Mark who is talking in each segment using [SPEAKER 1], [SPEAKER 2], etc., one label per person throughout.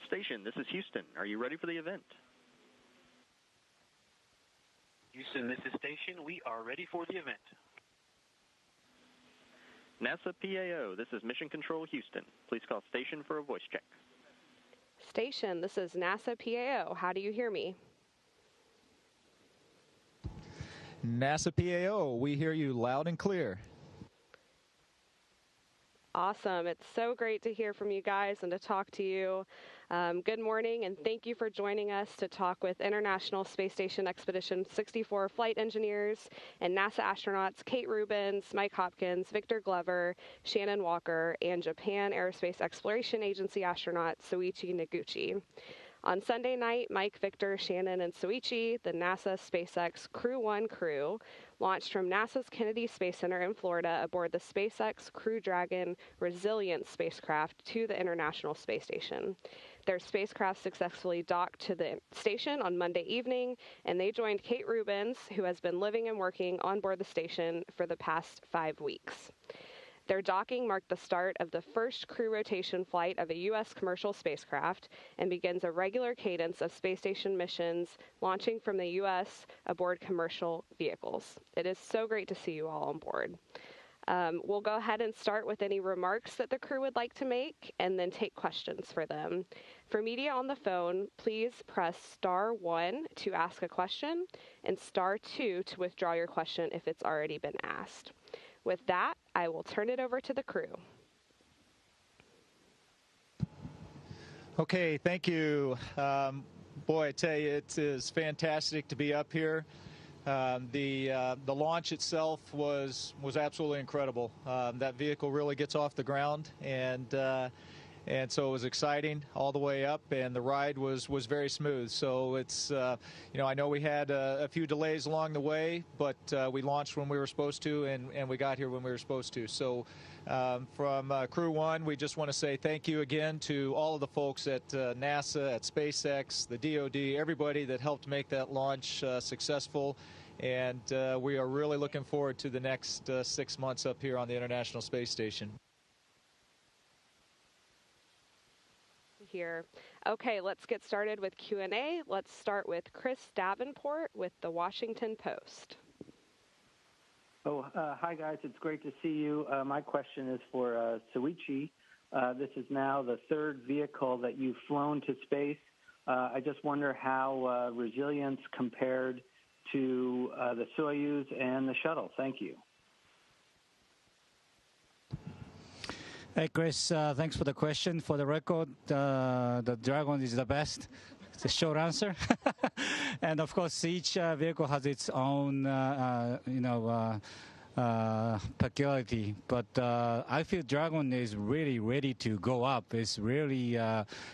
[SPEAKER 1] Station, this is Houston. Are you ready for the event?
[SPEAKER 2] Houston, this is Station. We are ready for the event.
[SPEAKER 1] NASA PAO, this is Mission Control Houston. Please call Station for a voice check.
[SPEAKER 3] Station, this is NASA PAO. How do you hear me?
[SPEAKER 4] NASA PAO, we hear you loud and clear.
[SPEAKER 3] Awesome. It's so great to hear from you guys and to talk to you. Good morning, and thank you for joining us to talk with International Space Station Expedition 64 flight engineers and NASA astronauts Kate Rubins, Mike Hopkins, Victor Glover, Shannon Walker, and Japan Aerospace Exploration Agency astronaut Soichi Noguchi. On Sunday night, Mike, Victor, Shannon, and Soichi, the NASA SpaceX Crew 1 crew, launched from NASA's Kennedy Space Center in Florida aboard the SpaceX Crew Dragon Resilience spacecraft to the International Space Station. Their spacecraft successfully docked to the station on Monday evening, and they joined Kate Rubins, who has been living and working on board the station for the past 5 weeks. Their docking marked the start of the first crew rotation flight of a U.S. commercial spacecraft and begins a regular cadence of space station missions launching from the U.S. aboard commercial vehicles. It is so great to see you all on board. We'll go ahead and start with any remarks that the crew would like to make and then take questions for them. For media on the phone, please press star 1 to ask a question and star 2 to withdraw your question if it's already been asked. With that, I will turn it over to the crew.
[SPEAKER 4] Okay, thank you. Boy, I tell you, it is fantastic to be up here. The launch itself was absolutely incredible. That vehicle really gets off the ground, and so it was exciting all the way up, and the ride was very smooth. So it's, I know we had a few delays along the way, but we launched when we were supposed to, and we got here when we were supposed to. So from Crew 1, we just want to say thank you again to all of the folks at NASA, at SpaceX, the DoD, everybody that helped make that launch successful. And we are really looking forward to the next 6 months up here on the International Space Station.
[SPEAKER 3] Here. Okay, let's get started with Q&A. Let's start with Chris Davenport with the Washington Post.
[SPEAKER 5] Hi guys, it's great to see you. My question is for Soichi. This is now the third vehicle that you've flown to space. I just wonder how Resilience compared to the Soyuz and the shuttle. Thank you.
[SPEAKER 6] Hey, Chris, thanks for the question. For the record, the Dragon is the best. It's a short answer. And of course, each vehicle has its own, peculiarity. But I feel Dragon is really ready to go up. It's really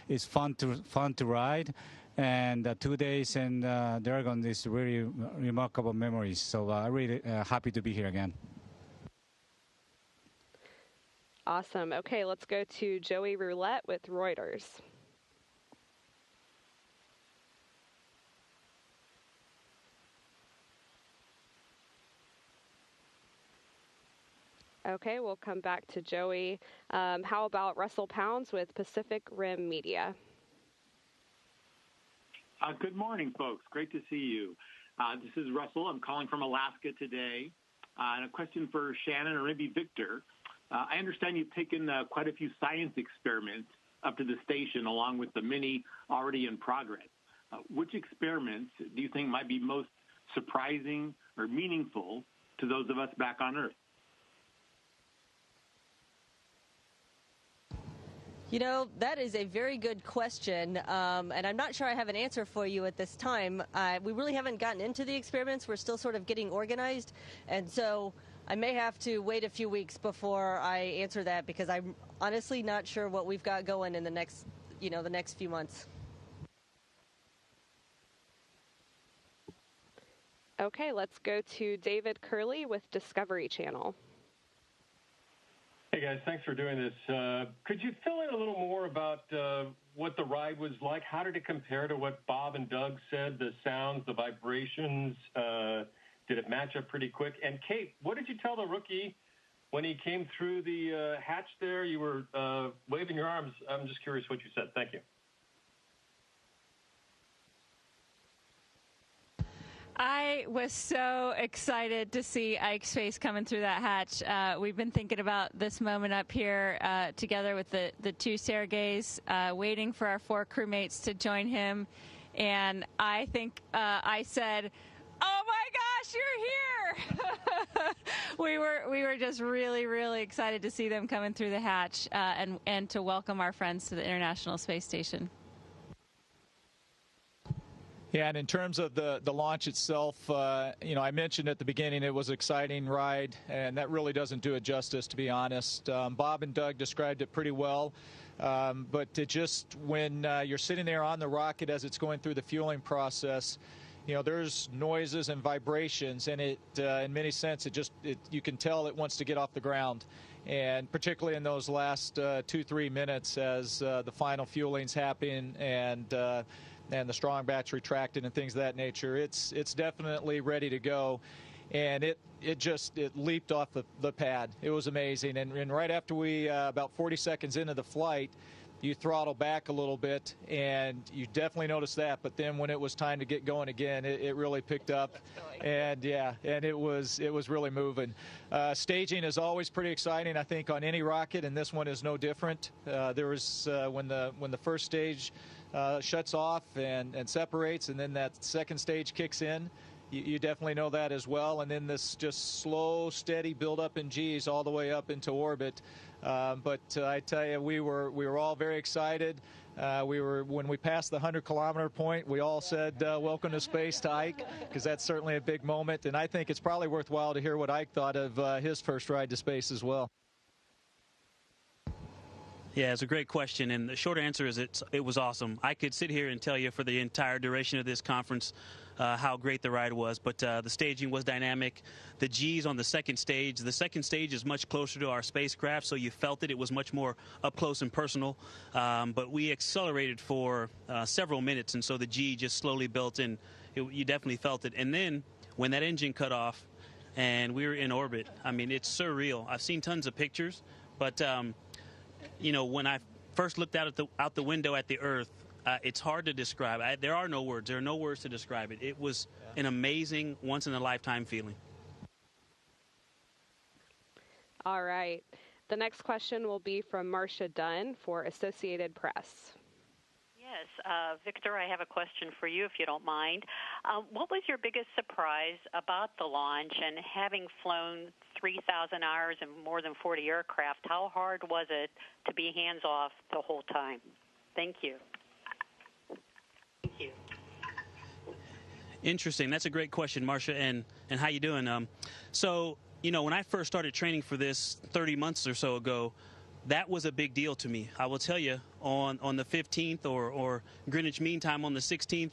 [SPEAKER 6] it's fun to ride. And 2 days and Dragon is really remarkable memories. So I'm really happy to be here again.
[SPEAKER 3] Awesome. Okay, let's go to Joey Roulette with Reuters. Okay, we'll come back to Joey. How about Russell Pounds with Pacific Rim Media?
[SPEAKER 7] Good morning, folks. Great to see you. This is Russell. I'm calling from Alaska today. And a question for Shannon or maybe Victor. I understand you've taken quite a few science experiments up to the station along with the many already in progress. Which experiments do you think might be most surprising or meaningful to those of us back on Earth?
[SPEAKER 8] You know, that is a very good question, and I'm not sure I have an answer for you at this time. We really haven't gotten into the experiments. We're still sort of getting organized, and so I may have to wait a few weeks before I answer that because I'm honestly not sure what we've got going in the next few months.
[SPEAKER 3] Okay, let's go to David Curley with Discovery Channel.
[SPEAKER 9] Hey guys, thanks for doing this. Could you fill in a little more about what the ride was like? How did it compare to what Bob and Doug said? The sounds, the vibrations, did it match up pretty quick? And Kate, what did you tell the rookie when he came through the hatch there? You were waving your arms. I'm just curious what you said. Thank you.
[SPEAKER 10] I was so excited to see Ike's face coming through that hatch. We've been thinking about this moment up here together with the two Sergeys, waiting for our 4 crewmates to join him. And I think I said, "Oh my gosh, you're here!" we were just really, really excited to see them coming through the hatch and to welcome our friends to the International Space Station.
[SPEAKER 4] Yeah, and in terms of the launch itself, I mentioned at the beginning it was an exciting ride, and that really doesn't do it justice, to be honest. Bob and Doug described it pretty well, but it just, when you're sitting there on the rocket as it's going through the fueling process, there's noises and vibrations, and it, in many sense, you can tell it wants to get off the ground. And particularly in those last 2-3 minutes as the final fueling's happening and the strong batch retracted and things of that nature, it's definitely ready to go. And it leaped off the pad. It was amazing. And right after we, about 40 seconds into the flight, you throttle back a little bit, and you definitely noticed that. But then when it was time to get going again, it really picked up. And it was really moving. Staging is always pretty exciting, I think, on any rocket, and this one is no different. There was when the first stage shuts off and separates, and then that second stage kicks in. You definitely know that as well. And then this just slow, steady build-up in G's all the way up into orbit. But I tell you, we were all very excited. When we passed the 100-kilometer point, we all said, "Welcome to space," to Ike, because that's certainly a big moment. And I think it's probably worthwhile to hear what Ike thought of his first ride to space as well.
[SPEAKER 11] Yeah, it's a great question, and the short answer is it was awesome. I could sit here and tell you for the entire duration of this conference how great the ride was, but the staging was dynamic. The G's on the second stage is much closer to our spacecraft, so you felt it. It was much more up close and personal, but we accelerated for several minutes, and so the G just slowly built in. You definitely felt it. And then when that engine cut off and we were in orbit, I mean, it's surreal. I've seen tons of pictures, but when I first looked out the window at the Earth, it's hard to describe. There are no words. There are no words to describe it. It was an amazing, once-in-a-lifetime feeling.
[SPEAKER 3] All right. The next question will be from Marcia Dunn for Associated Press.
[SPEAKER 12] Yes. Victor, I have a question for you, if you don't mind. What was your biggest surprise about the launch, and having flown 3,000 hours and more than 40 aircraft, how hard was it to be hands-off the whole time? Thank you. Thank you.
[SPEAKER 11] Interesting. That's a great question, Marcia, and how you doing? So, when I first started training for this 30 months or so ago, that was a big deal to me. I will tell you, on the 15th or Greenwich Mean Time on the 16th,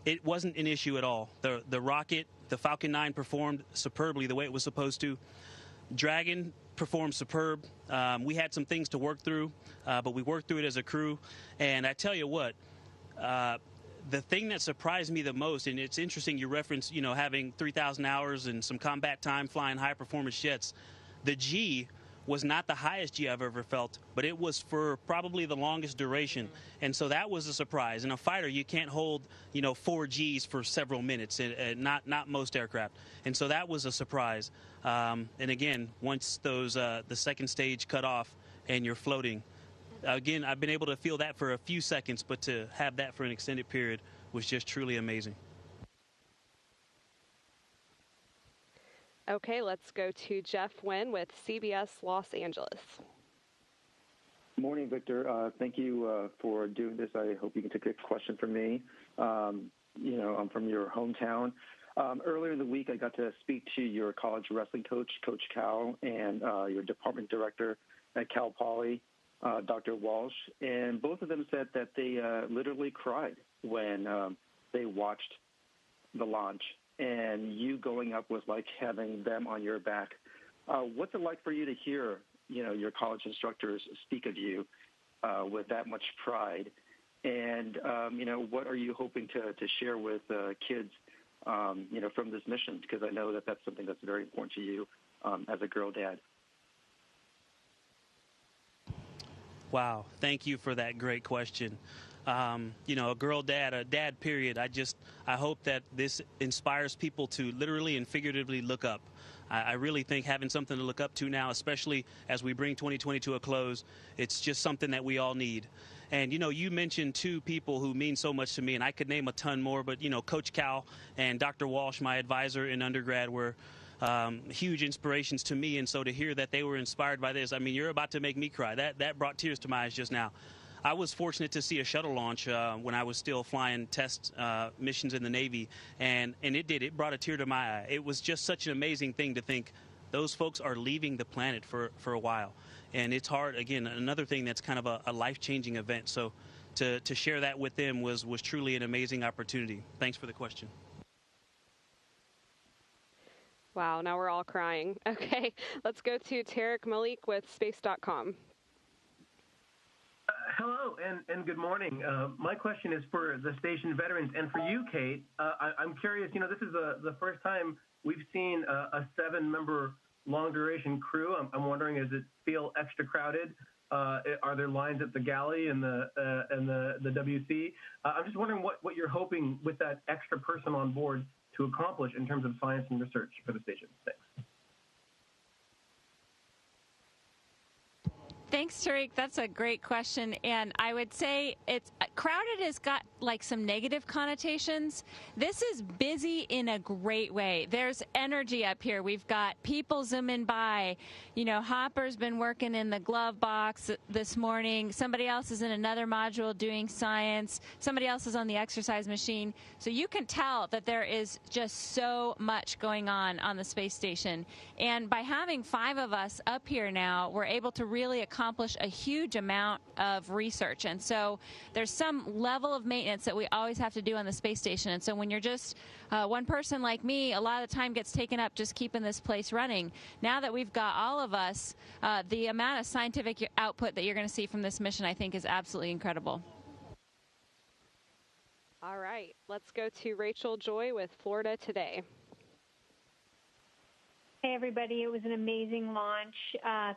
[SPEAKER 11] it wasn't an issue at all. The rocket, the Falcon 9, performed superbly the way it was supposed to. Dragon performed superb. We had some things to work through, but we worked through it as a crew. And I tell you what, the thing that surprised me the most, and it's interesting you referenced, having 3,000 hours and some combat time flying high-performance jets. The G was not the highest G I've ever felt, but it was for probably the longest duration. And so that was a surprise. In a fighter, you can't hold, 4 Gs for several minutes, not most aircraft. And so that was a surprise. And again, once those the second stage cut off and you're floating, again, I've been able to feel that for a few seconds, but to have that for an extended period was just truly amazing.
[SPEAKER 3] Okay, let's go to Jeff Wynn with CBS Los Angeles.
[SPEAKER 13] Morning, Victor. Thank you for doing this. I hope you can take a question from me. I'm from your hometown. Earlier in the week, I got to speak to your college wrestling coach, Coach Cal, and your department director at Cal Poly, Dr. Walsh. And both of them said that they literally cried when they watched the launch. And you going up was like having them on your back. What's it like for you to hear, your college instructors speak of you with that much pride? And, what are you hoping to share with kids, from this mission? Because I know that that's something that's very important to you as a girl dad.
[SPEAKER 11] Wow. Thank you for that great question. you know, a girl dad, a dad period. I hope that this inspires people to literally and figuratively look up. I really think having something to look up to now, especially as we bring 2020 to a close, it's just something that we all need. And, you know, you mentioned two people who mean so much to me, and I could name a ton more, but, you know, Coach Cal and Dr. Walsh, my advisor in undergrad, were huge inspirations to me. And so to hear that they were inspired by this, I mean, you're about to make me cry. That brought tears to my eyes just now. I was fortunate to see a shuttle launch when I was still flying test missions in the Navy, and it brought a tear to my eye. It was just such an amazing thing to think those folks are leaving the planet for a while. And it's hard, again, another thing that's kind of a life-changing event. So to share that with them was truly an amazing opportunity. Thanks for the question.
[SPEAKER 3] Wow, now we're all crying. Okay, let's go to Tarek Malik with Space.com.
[SPEAKER 14] Hello and good morning. My question is for the station veterans and for you, Kate. I'm curious, you know, this is the first time we've seen a 7-member long-duration crew. I'm wondering, does it feel extra crowded? Are there lines at the galley and the WC? I'm just wondering what you're hoping with that extra person on board to accomplish in terms of science and research for the station. Thanks.
[SPEAKER 10] Thanks, Tariq. That's a great question. And I would say it's crowded has got like some negative connotations. This is busy in a great way. There's energy up here. We've got people zooming by. You know, Hopper's been working in the glove box this morning. Somebody else is in another module doing science. Somebody else is on the exercise machine. So you can tell that there is just so much going on the space station. And by having 5 of us up here now, we're able to really accomplish a huge amount of research. And so there's some level of maintenance that we always have to do on the space station. And so when you're just one person like me, a lot of the time gets taken up just keeping this place running. Now that we've got all of us, the amount of scientific output that you're going to see from this mission, I think, is absolutely incredible.
[SPEAKER 3] All right, let's go to Rachel Joy with Florida Today.
[SPEAKER 15] Hey, everybody. It was an amazing launch.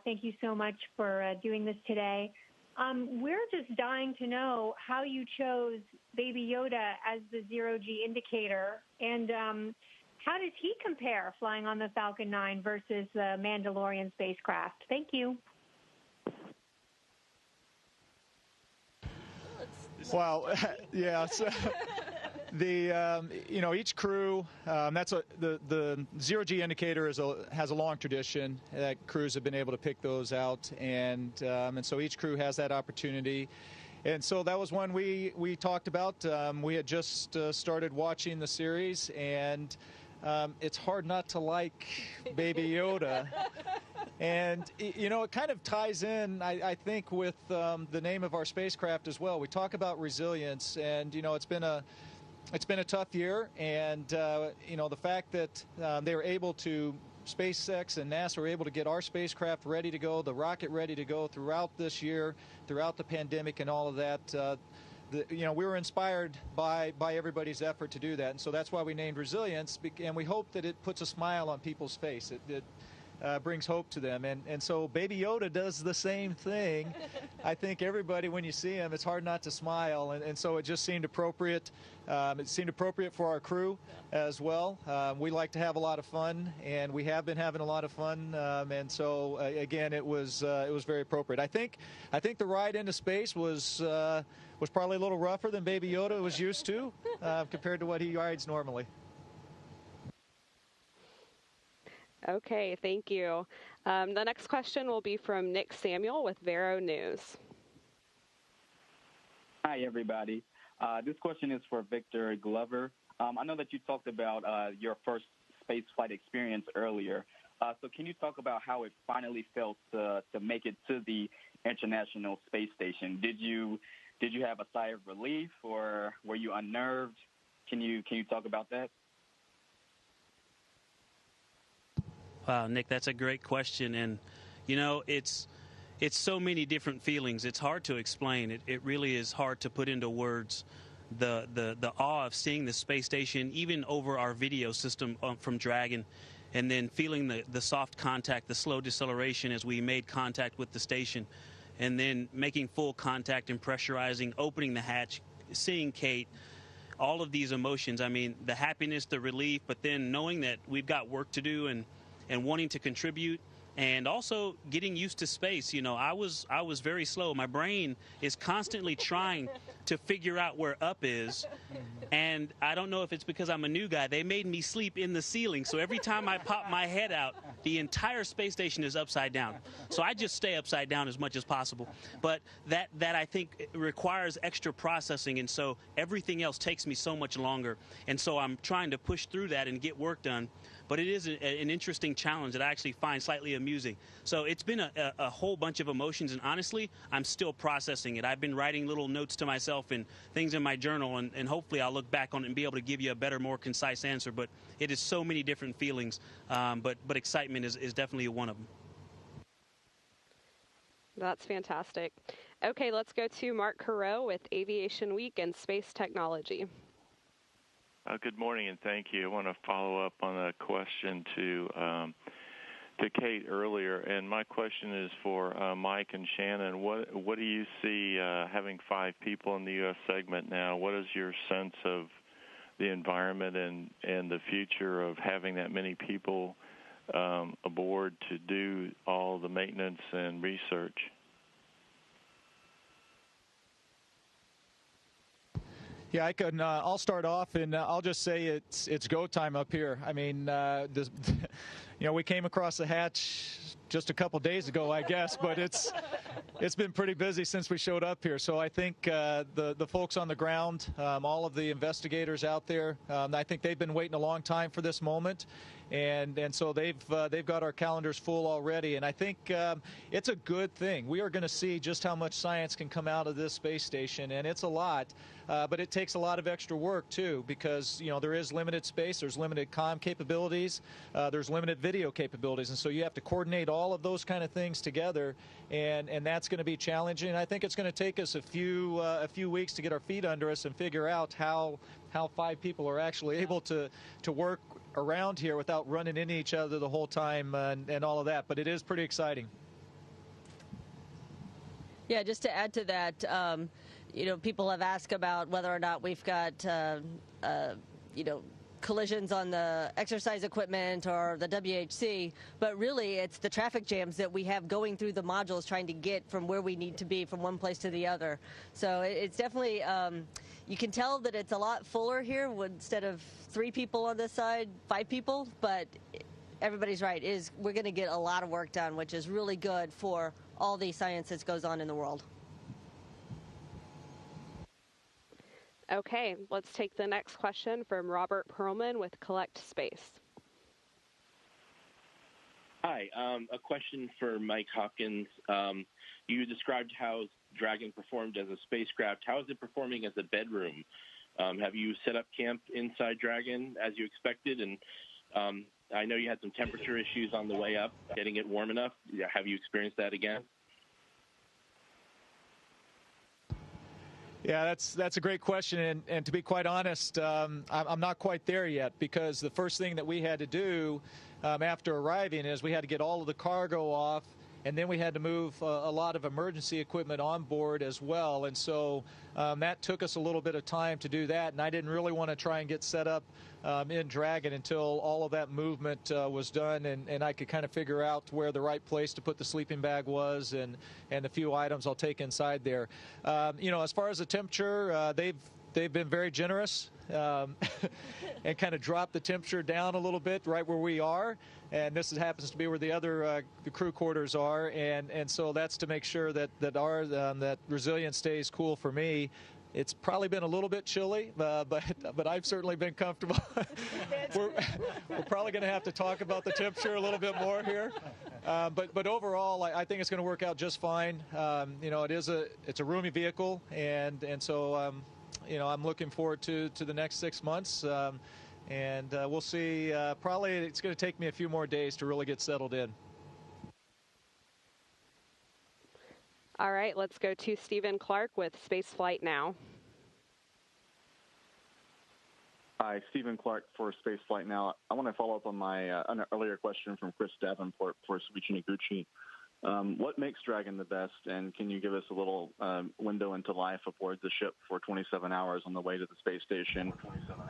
[SPEAKER 15] Thank you so much for doing this today. We're just dying to know how you chose Baby Yoda as the zero-G indicator, and how does he compare flying on the Falcon 9 versus the Mandalorian spacecraft? Thank you.
[SPEAKER 4] Well, yeah. So you know, each crew, the zero-G indicator has a long tradition that crews have been able to pick those out, and so each crew has that opportunity. And so that was one we talked about. We had just started watching the series, and it's hard not to like Baby Yoda. And, you know, it kind of ties in, I think, with the name of our spacecraft as well. We talk about resilience, and, you know, it's been a tough year, and, you know, the fact that they were able to, SpaceX and NASA were able to get our spacecraft ready to go, the rocket ready to go throughout this year, throughout the pandemic and all of that, you know, we were inspired by everybody's effort to do that. And so that's why we named Resilience, and we hope that it puts a smile on people's face. It brings hope to them. And so Baby Yoda does the same thing. I think everybody, when you see him, it's hard not to smile. And so it just seemed appropriate. It seemed appropriate for our crew as well. We like to have a lot of fun, and we have been having a lot of fun. And so, again, it was very appropriate. I think the ride into space was probably a little rougher than Baby Yoda was used to compared to what he rides normally.
[SPEAKER 3] Okay, thank you. The next question will be from Nick Samuel with Vero News.
[SPEAKER 16] Hi, everybody. This question is for Victor Glover. I know that you talked about your first space flight experience earlier. So can you talk about how it finally felt to make it to the International Space Station? Did you have a sigh of relief, or were you unnerved? Can you talk about that?
[SPEAKER 11] Wow, Nick, that's a great question. And, you know, it's so many different feelings. It's hard to explain. It really is hard to put into words the awe of seeing the space station, even over our video system from Dragon, and then feeling the soft contact, the slow deceleration as we made contact with the station. and then making full contact and pressurizing, opening the hatch, seeing Kate, all of these emotions. I mean, the happiness, the relief, but then knowing that we've got work to do and wanting to contribute. And also getting used to space. You know, I was very slow. My brain is constantly trying to figure out where up is. And I don't know if it's because I'm a new guy. They made me sleep in the ceiling. So every time I pop my head out, the entire space station is upside down. So I just stay upside down as much as possible. But that I think requires extra processing. And so everything else takes me so much longer. And so I'm trying to push through that and get work done. But it is an interesting challenge that I actually find slightly amusing. So it's been a whole bunch of emotions, and honestly, I'm still processing it. I've been writing little notes to myself and things in my journal, and hopefully I'll look back on it and be able to give you a better, more concise answer. But it is so many different feelings, but excitement is definitely one of them.
[SPEAKER 3] That's fantastic. Okay, let's go to Mark Carreau with Aviation Week and Space Technology.
[SPEAKER 17] Good morning, and thank you. I want to follow up on a question to Kate earlier, and my question is for Mike and Shannon. What do you see having 5 people in the U.S. segment now? What is your sense of the environment and the future of having that many people aboard to do all the maintenance and research?
[SPEAKER 4] Yeah, I can. I'll start off, and I'll just say it's go time up here. I mean, we came across the hatch just a couple days ago, I guess, but it's been pretty busy since we showed up here. So I think the folks on the ground, all of the investigators out there, I think they've been waiting a long time for this moment. And so they've got our calendars full already, and I think it's a good thing. We are going to see just how much science can come out of this space station, and it's a lot, but it takes a lot of extra work too, because there is limited space, there's limited comm capabilities, there's limited video capabilities, and so you have to coordinate all of those kind of things together, and that's going to be challenging. I think it's going to take us a few weeks to get our feet under us and figure out how 5 people are actually able to work around here without running into each other the whole time and all of that. But it is pretty exciting.
[SPEAKER 8] Yeah, just to add to that, people have asked about whether or not we've got, collisions on the exercise equipment or the WHC, but really it's the traffic jams that we have going through the modules trying to get from where we need to be from one place to the other. So it's definitely, you can tell that it's a lot fuller here instead of 3 people on this side, 5 people, but everybody's right, we're going to get a lot of work done, which is really good for all the science that goes on in the world.
[SPEAKER 3] Okay, let's take the next question from Robert Perlman with Collect Space.
[SPEAKER 18] Hi, a question for Mike Hopkins. You described how Dragon performed as a spacecraft. How is it performing as a bedroom? Have you set up camp inside Dragon as you expected? And I know you had some temperature issues on the way up, getting it warm enough. Have you experienced that again?
[SPEAKER 4] Yeah, that's a great question, and to be quite honest, I'm not quite there yet, because the first thing that we had to do after arriving is we had to get all of the cargo off, and then we had to move a lot of emergency equipment on board as well, and so that took us a little bit of time to do that, and I didn't really want to try and get set up in Dragon until all of that movement was done, and I could kind of figure out where the right place to put the sleeping bag was, and the few items I'll take inside there. As far as the temperature, they've been very generous and kind of dropped the temperature down a little bit right where we are, and this happens to be where the other the crew quarters are, and so that's to make sure that that resilience stays cool for me. It's probably been a little bit chilly, but I've certainly been comfortable. We're probably going to have to talk about the temperature a little bit more here, but overall, I think it's going to work out just fine. It's a roomy vehicle, and so I'm looking forward to the next 6 months, and we'll see. Probably it's going to take me a few more days to really get settled in.
[SPEAKER 3] All right, let's go to Stephen Clark with Spaceflight Now.
[SPEAKER 19] Hi, Stephen Clark for Spaceflight Now. I want to follow up on my an earlier question from Chris Davenport for Soichi Noguchi. What makes Dragon the best, and can you give us a little window into life aboard the ship for 27 hours on the way to the space station,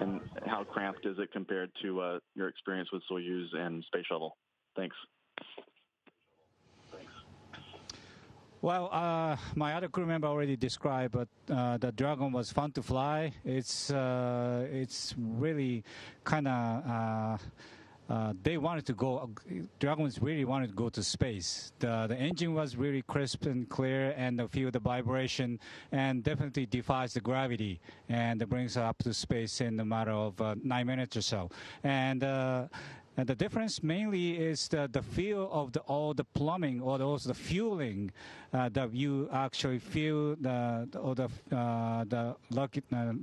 [SPEAKER 19] and how cramped is it compared to your experience with Soyuz and Space Shuttle? Thanks.
[SPEAKER 6] Well, my other crew member already described, but the Dragon was fun to fly. It's really kind of they wanted to go. Dragons really wanted to go to space. The engine was really crisp and clear, and feel the vibration, and definitely defies the gravity, and it brings up to space in a matter of 9 minutes or so. And the difference mainly is the feel of all the plumbing, or also the fueling, that you actually feel the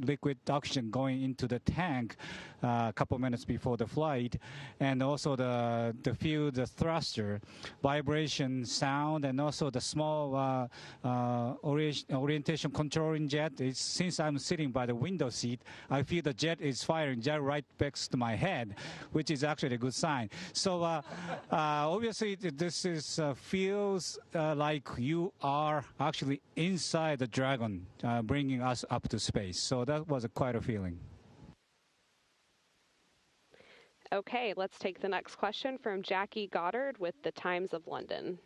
[SPEAKER 6] liquid oxygen going into the tank a couple minutes before the flight, and also the feel the thruster, vibration, sound, and also the small orientation controlling jet. Since I'm sitting by the window seat, I feel the jet is firing jet right next to my head, which is actually a good sign. So obviously this is feels like you are actually inside the Dragon, bringing us up to space. So that was quite a feeling.
[SPEAKER 3] Okay, let's take the next question from Jackie Goddard with the Times of London.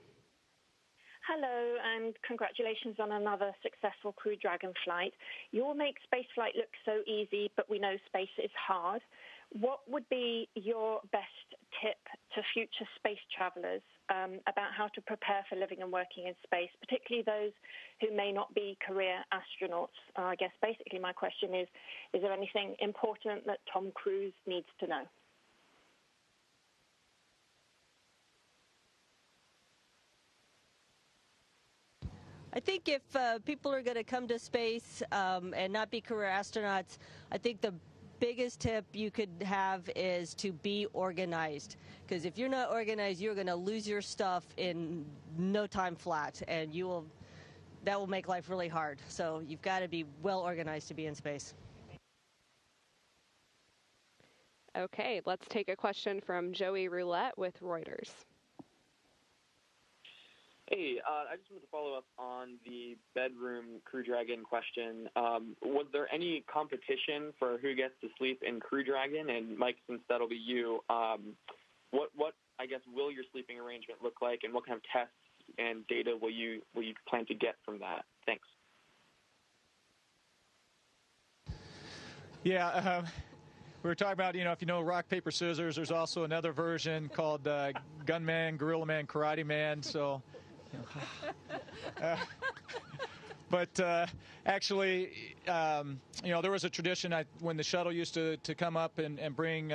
[SPEAKER 20] Hello, and congratulations on another successful Crew Dragon flight. You all make spaceflight look so easy, but we know space is hard. What would be your best tip to future space travelers about how to prepare for living and working in space, particularly those who may not be career astronauts? I guess basically my question is there anything important that Tom Cruise needs to know?
[SPEAKER 8] I think if people are going to come to space and not be career astronauts, I think the biggest tip you could have is to be organized. Because if you're not organized, you're going to lose your stuff in no time flat, and that will make life really hard. So you've got to be well organized to be in space.
[SPEAKER 3] Okay, let's take a question from Joey Roulette with Reuters.
[SPEAKER 21] Hey, I just wanted to follow up on the bedroom Crew Dragon question. Was there any competition for who gets to sleep in Crew Dragon? And Mike, since that'll be you, what I guess will your sleeping arrangement look like, and what kind of tests and data will you plan to get from that? Thanks.
[SPEAKER 4] Yeah. We were talking about, if you know rock, paper, scissors, there's also another version called Gunman, Gorilla Man, Karate Man. So, but actually, there was a tradition when the shuttle used to come up and bring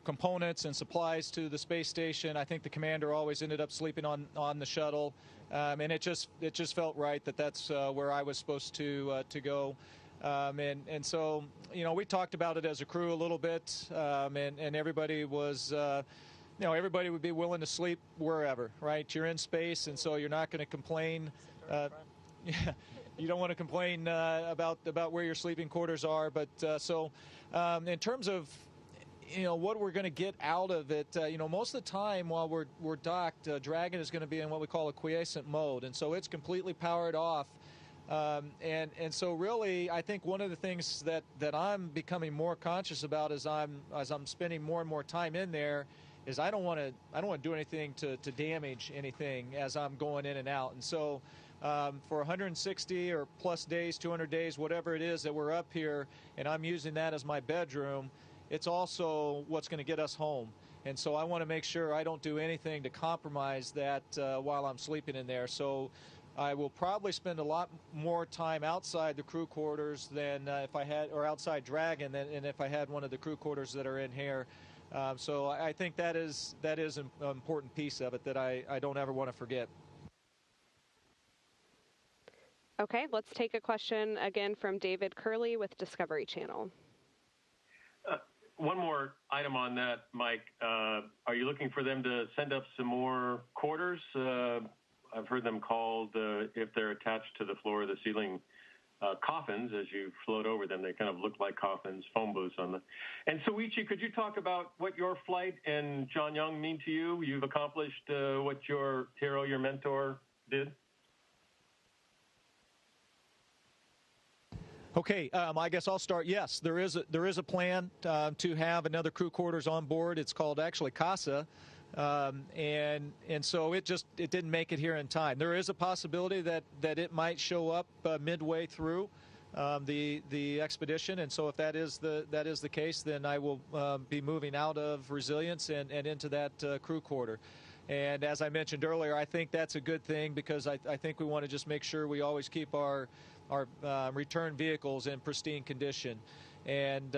[SPEAKER 4] components and supplies to the space station. I think the commander always ended up sleeping on the shuttle, and it just felt right that's where I was supposed to go. And so, we talked about it as a crew a little bit, and everybody was, everybody would be willing to sleep wherever, right? You're in space, and so you're not going to complain. You don't want to complain about where your sleeping quarters are. But in terms of, what we're going to get out of it, most of the time while we're docked, Dragon is going to be in what we call a quiescent mode, and so it's completely powered off. And so really, I think one of the things that I'm becoming more conscious about as I'm spending more and more time in there is I don't want to do anything to damage anything as I'm going in and out. And so for 160 or plus days, 200 days, whatever it is that we're up here, and I'm using that as my bedroom, it's also what's going to get us home. And so I want to make sure I don't do anything to compromise that while I'm sleeping in there. So I will probably spend a lot more time outside the crew quarters than if I had, or outside Dragon, than if I had one of the crew quarters that are in here. So I think that is an important piece of it that I don't ever want to forget.
[SPEAKER 3] Okay, let's take a question again from David Curley with Discovery Channel.
[SPEAKER 9] One more item on that, Mike. Are you looking for them to send up some more quarters? I've heard them called, if they're attached to the floor or the ceiling, coffins as you float over them. They kind of look like coffins, phone booths on them. And Soichi, could you talk about what your flight and John Young mean to you? You've accomplished what your hero, your mentor, did?
[SPEAKER 4] Okay, I guess I'll start. Yes, there is a plan to have another crew quarters on board. It's called actually CASA, and so it didn't make it here in time. There is a possibility that it might show up midway through the expedition, and so if that is the case, then I will be moving out of Resilience and into that crew quarter. And as I mentioned earlier, I think that's a good thing because I think we want to just make sure we always keep our return vehicles in pristine condition. And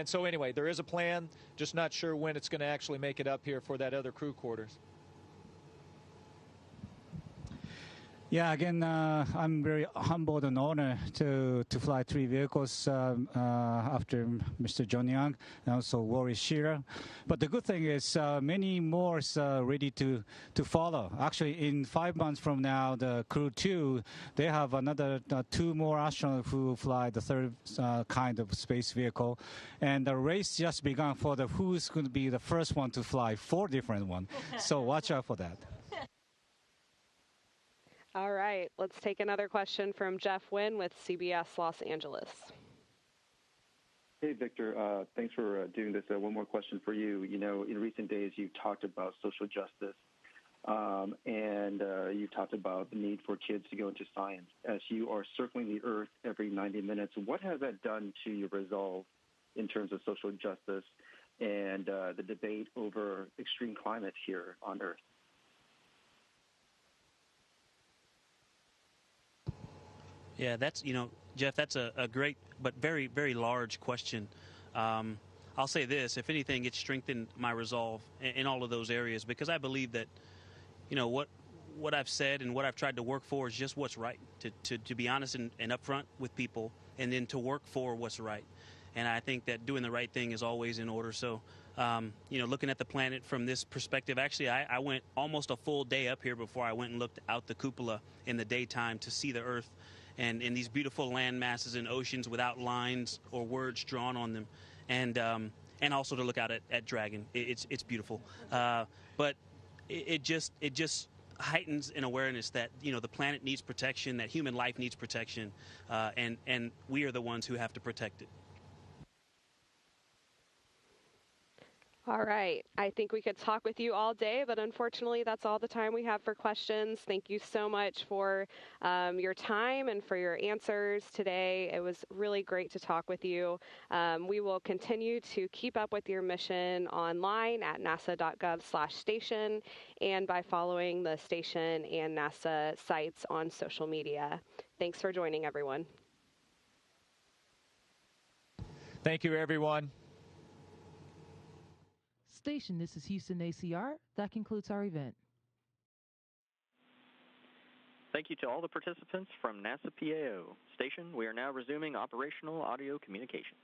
[SPEAKER 4] so anyway, there is a plan, just not sure when it's going to actually make it up here for that other crew quarters.
[SPEAKER 6] Yeah, again, I'm very humbled and honored to fly 3 vehicles after Mr. John Young and also Warren Shearer. But the good thing is many more is ready to follow. Actually, in 5 months from now, the Crew 2, they have another 2 more astronauts who fly the third kind of space vehicle. And the race just began for who's going to be the first one to fly 4 different ones. So watch out for that.
[SPEAKER 3] All right, let's take another question from Jeff Wynn with CBS Los Angeles.
[SPEAKER 13] Hey, Victor. Thanks for doing this. One more question for you. You know, in recent days, you've talked about social justice, and you've talked about the need for kids to go into science. As you are circling the Earth every 90 minutes, what has that done to your resolve in terms of social justice and the debate over extreme climate here on Earth?
[SPEAKER 11] Yeah, that's, Jeff, that's a great but very, very large question. I'll say this, if anything, it's strengthened my resolve in all of those areas because I believe that, what I've said and what I've tried to work for is just what's right, to be honest and upfront with people and then to work for what's right. And I think that doing the right thing is always in order. So, looking at the planet from this perspective, actually, I went almost a full day up here before I went and looked out the cupola in the daytime to see the Earth and in these beautiful land masses and oceans without lines or words drawn on them, and also to look out at Dragon. It's beautiful, but it just heightens an awareness that the planet needs protection, that human life needs protection, and we are the ones who have to protect it.
[SPEAKER 3] All right. I think we could talk with you all day, but unfortunately, that's all the time we have for questions. Thank you so much for your time and for your answers today. It was really great to talk with you. We will continue to keep up with your mission online at nasa.gov/station and by following the station and NASA sites on social media. Thanks for joining, everyone.
[SPEAKER 4] Thank you, everyone.
[SPEAKER 2] Station, this is Houston ACR. That concludes our event.
[SPEAKER 1] Thank you to all the participants from NASA PAO. Station, we are now resuming operational audio communications.